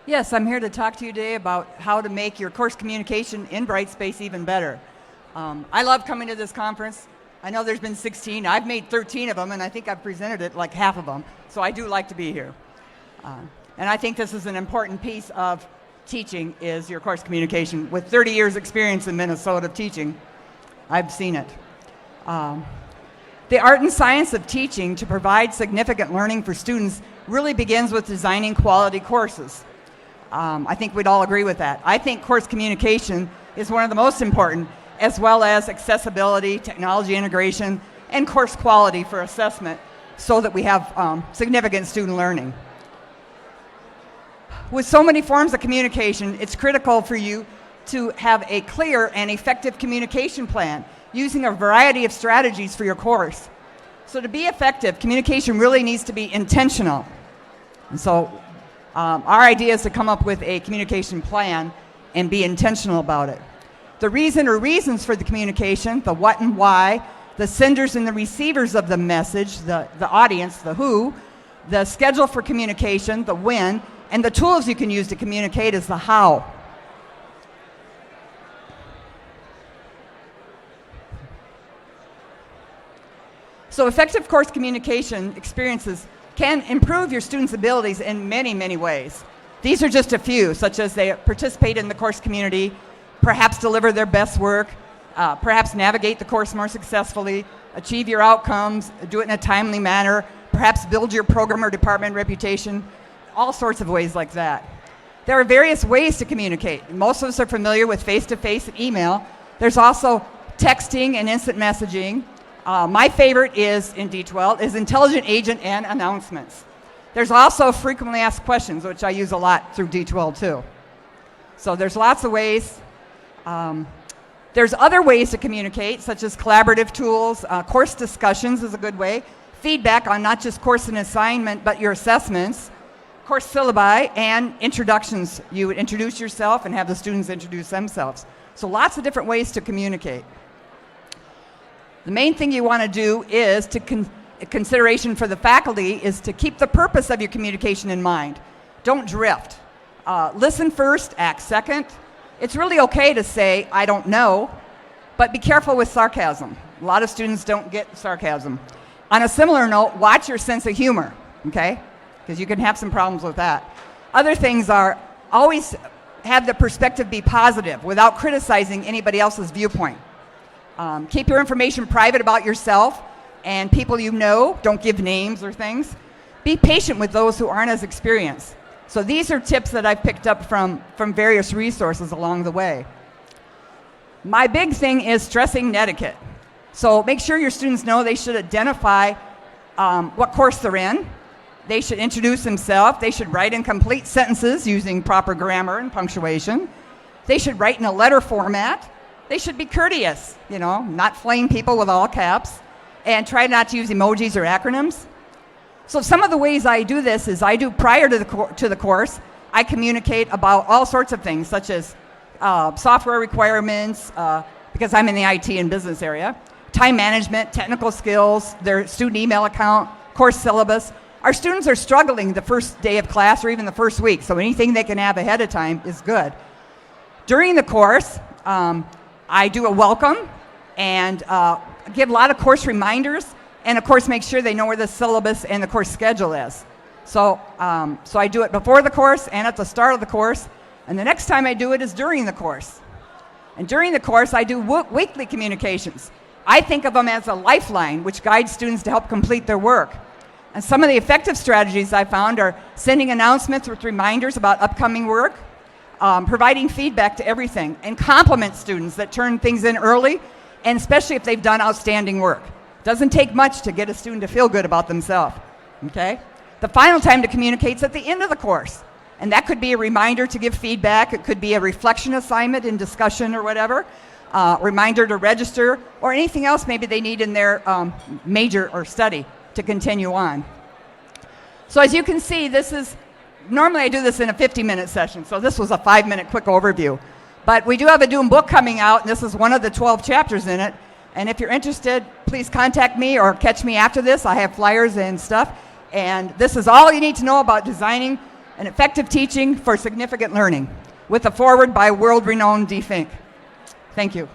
Yes, I'm here to talk to you today about how to make your course communication in Brightspace even better. I love coming to this conference. I know there's been 16. I've made 13 of them, and I think I've presented it like half of them. So I do like to be here. And I think this is an important piece of teaching is your course communication. With 30 years experience in Minnesota teaching, I've seen it. The art and science of teaching to provide significant learning for students really begins with designing quality courses. I think we'd all agree with that. I think course communication is one of the most important, as well as accessibility, technology integration, and course quality for assessment so that we have significant student learning. With so many forms of communication, it's critical for you to have a clear and effective communication plan using a variety of strategies for your course. So to be effective, communication really needs to be intentional. And so our idea is to come up with a communication plan and be intentional about it. The reason or reasons for the communication, the what and why, the senders and the receivers of the message, the audience, the who, the schedule for communication, the when, and the tools you can use to communicate is the how. So effective course communication experiences can improve your students' abilities in many, many ways. These are just a few, such as they participate in the course community, perhaps deliver their best work, perhaps navigate the course more successfully, achieve your outcomes, do it in a timely manner, perhaps build your program or department reputation, all sorts of ways like that. There are various ways to communicate. Most of us are familiar with face-to-face and email. There's also texting and instant messaging. My favorite is, in D12, is intelligent agent and announcements. There's also frequently asked questions, which I use a lot through D12 too. So there's lots of ways. There's other ways to communicate, such as collaborative tools. Course discussions is a good way. Feedback on not just course and assignment, but your assessments. Course syllabi and introductions. You would introduce yourself and have the students introduce themselves. So lots of different ways to communicate. The main thing you want to do is consideration for the faculty is to keep the purpose of your communication in mind. Don't drift. Listen first, act second. It's really okay to say, I don't know, but be careful with sarcasm. A lot of students don't get sarcasm. On a similar note, watch your sense of humor, okay? Because you can have some problems with that. Other things are always have the perspective be positive without criticizing anybody else's viewpoint. Keep your information private about yourself and people you know. Don't give names or things. Be patient with those who aren't as experienced. So these are tips that I've picked up from various resources along the way. My big thing is stressing netiquette. So make sure your students know they should identify what course they're in. They should introduce themselves. They should write in complete sentences using proper grammar and punctuation. They should write in a letter format. They should be courteous, not flame people with all caps, and try not to use emojis or acronyms. So some of the ways I do this is I do prior to the course, I communicate about all sorts of things, such as software requirements, because I'm in the IT and business area, time management, technical skills, their student email account, course syllabus. Our students are struggling the first day of class or even the first week, so anything they can have ahead of time is good. During the course, I do a welcome and give a lot of course reminders, and of course make sure they know where the syllabus and the course schedule is. So I do it before the course and at the start of the course, and the next time I do it is during the course. And during the course, I do weekly communications. I think of them as a lifeline which guides students to help complete their work. And some of the effective strategies I found are sending announcements with reminders about upcoming work, providing feedback to everything, and compliment students that turn things in early, and especially if they've done outstanding work. Doesn't take much to get a student to feel good about themselves, okay? The final time to communicate is at the end of the course, and that could be a reminder to give feedback. It could be a reflection assignment in discussion or whatever, reminder to register, or anything else maybe they need in their major or study to continue on. So as you can see, normally I do this in a 50-minute session, so this was a 5-minute quick overview. But we do have a Doom book coming out, and this is one of the 12 chapters in it. And if you're interested, please contact me or catch me after this. I have flyers and stuff. And this is all you need to know about designing and effective teaching for significant learning, with a foreword by world-renowned D. Fink. Thank you.